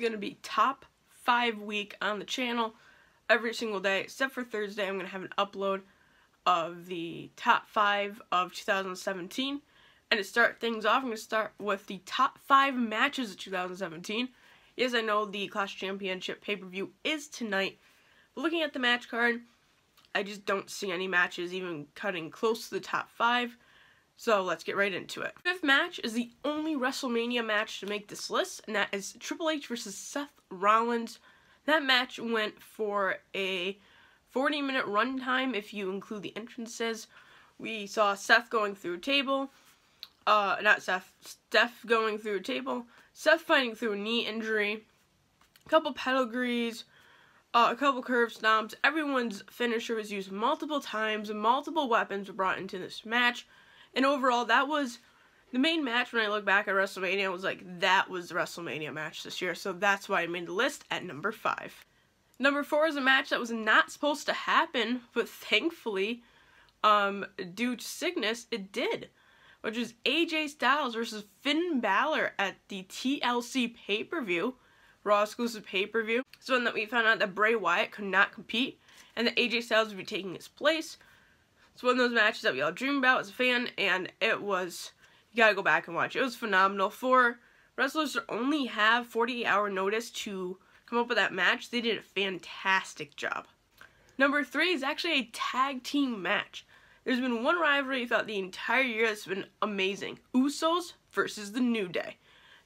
going to be top 5 week on the channel every single day, except for Thursday. I'm going to have an upload of the top 5 of 2017. And to start things off, I'm going to start with the top 5 matches of 2017. Yes, I know the Clash Championship pay-per-view is tonight, but looking at the match card, I just don't see any matches even cutting close to the top 5. So let's get right into it. Fifth match is the only WrestleMania match to make this list, and that is Triple H versus Seth Rollins. That match went for a 40-minute runtime if you include the entrances. We saw Seth going through a table. Steph going through a table. Seth fighting through a knee injury. A couple pedigrees. A couple curve stomps. Everyone's finisher was used multiple times. Multiple weapons were brought into this match. And overall, that was the main match. When I look back at WrestleMania, I was like, that was the WrestleMania match this year. So that's why I made the list at number 5. Number 4 is a match that was not supposed to happen, but thankfully, due to sickness, it did. Which is AJ Styles versus Finn Balor at the TLC pay-per-view, Raw exclusive pay-per-view. It's one that we found out that Bray Wyatt could not compete, and that AJ Styles would be taking his place. It's one of those matches that we all dream about as a fan, and it was, you gotta go back and watch. It was phenomenal. For wrestlers to only have 48-hour notice to come up with that match, they did a fantastic job. Number 3 is actually a tag team match. There's been one rivalry throughout the entire year that's been amazing. Usos versus the New Day.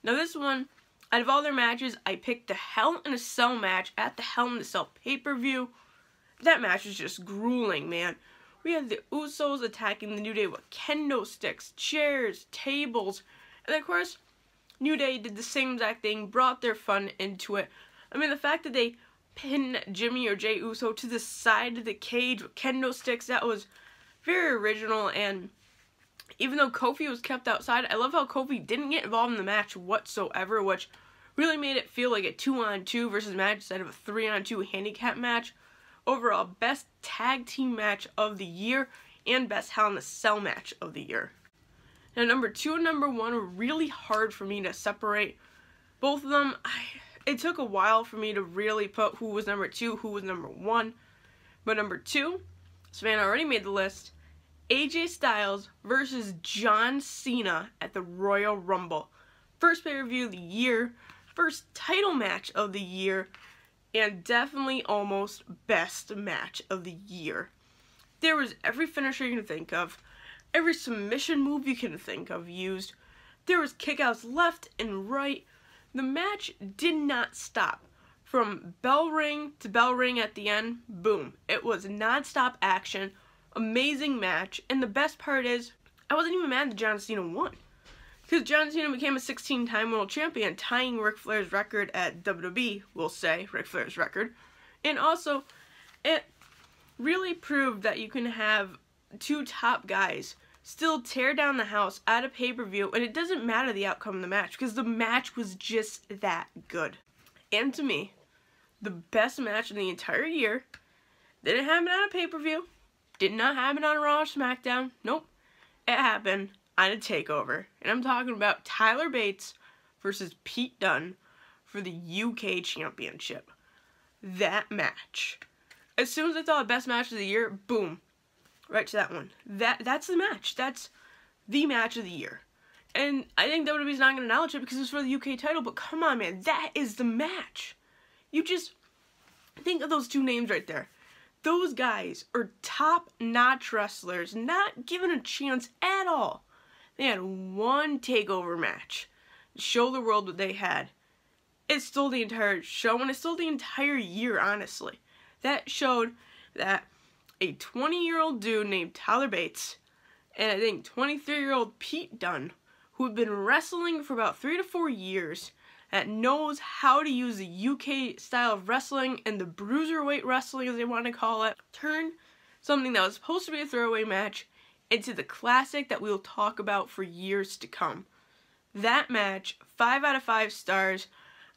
Now this one, out of all their matches, I picked the Hell in a Cell match at the Hell in a Cell pay-per-view. That match was just grueling, man. We had the Usos attacking the New Day with kendo sticks, chairs, tables, and of course, New Day did the same exact thing, brought their fun into it. I mean, the fact that they pinned Jimmy or Jey Uso to the side of the cage with kendo sticks, that was very original. And even though Kofi was kept outside, I love how Kofi didn't get involved in the match whatsoever, which really made it feel like a 2-on-2 versus match instead of a 3-on-2 handicap match. Overall, best tag team match of the year and best Hell in a Cell match of the year. Now, number 2 and number 1 were really hard for me to separate. Both of them, it took a while for me to really put who was number 2, who was number 1. But number 2, this man already made the list, AJ Styles versus John Cena at the Royal Rumble. First pay-per-view of the year, first title match of the year, and definitely almost best match of the year. There was every finisher you can think of, every submission move you can think of used. There was kickouts left and right. The match did not stop. From bell ring to bell ring at the end, boom. It was non-stop action, amazing match, and the best part is, I wasn't even mad that John Cena won. Because John Cena became a 16-time world champion, tying Ric Flair's record at WWE, we'll say, Ric Flair's record. And also, it really proved that you can have 2 top guys still tear down the house at a pay-per-view, and it doesn't matter the outcome of the match, because the match was just that good. And to me, the best match in the entire year didn't happen on a pay-per-view, did not happen on Raw or SmackDown, nope, it happened on a takeover. And I'm talking about Tyler Bates versus Pete Dunne for the UK Championship. That match. As soon as I thought best match of the year, boom, right to that one. That's the match. That's the match of the year. And I think WWE's not going to acknowledge it because it's for the UK title, but come on, man, that is the match. You just think of those 2 names right there. Those guys are top-notch wrestlers, not given a chance at all. They had one takeover match to show the world what they had. It stole the entire show, and it stole the entire year, honestly. That showed that a 20-year-old dude named Tyler Bates and I think 23-year-old Pete Dunne, who had been wrestling for about 3 to 4 years, that knows how to use the UK style of wrestling and the bruiserweight wrestling, as they want to call it, turn something that was supposed to be a throwaway match into the classic that we'll talk about for years to come. That match, 5 out of 5 stars.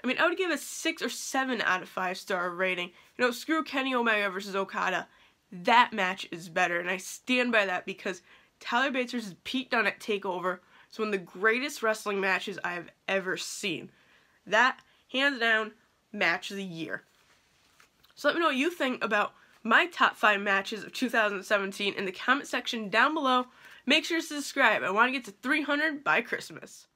I mean, I would give a 6 or 7 out of 5 star rating. You know, screw Kenny Omega versus Okada. That match is better, and I stand by that because Tyler Bates versus Pete Dunne at TakeOver is one of the greatest wrestling matches I have ever seen. That, hands down, match of the year. So let me know what you think about my top 5 matches of 2017 in the comment section down below. Make sure to subscribe. I want to get to 300 by Christmas.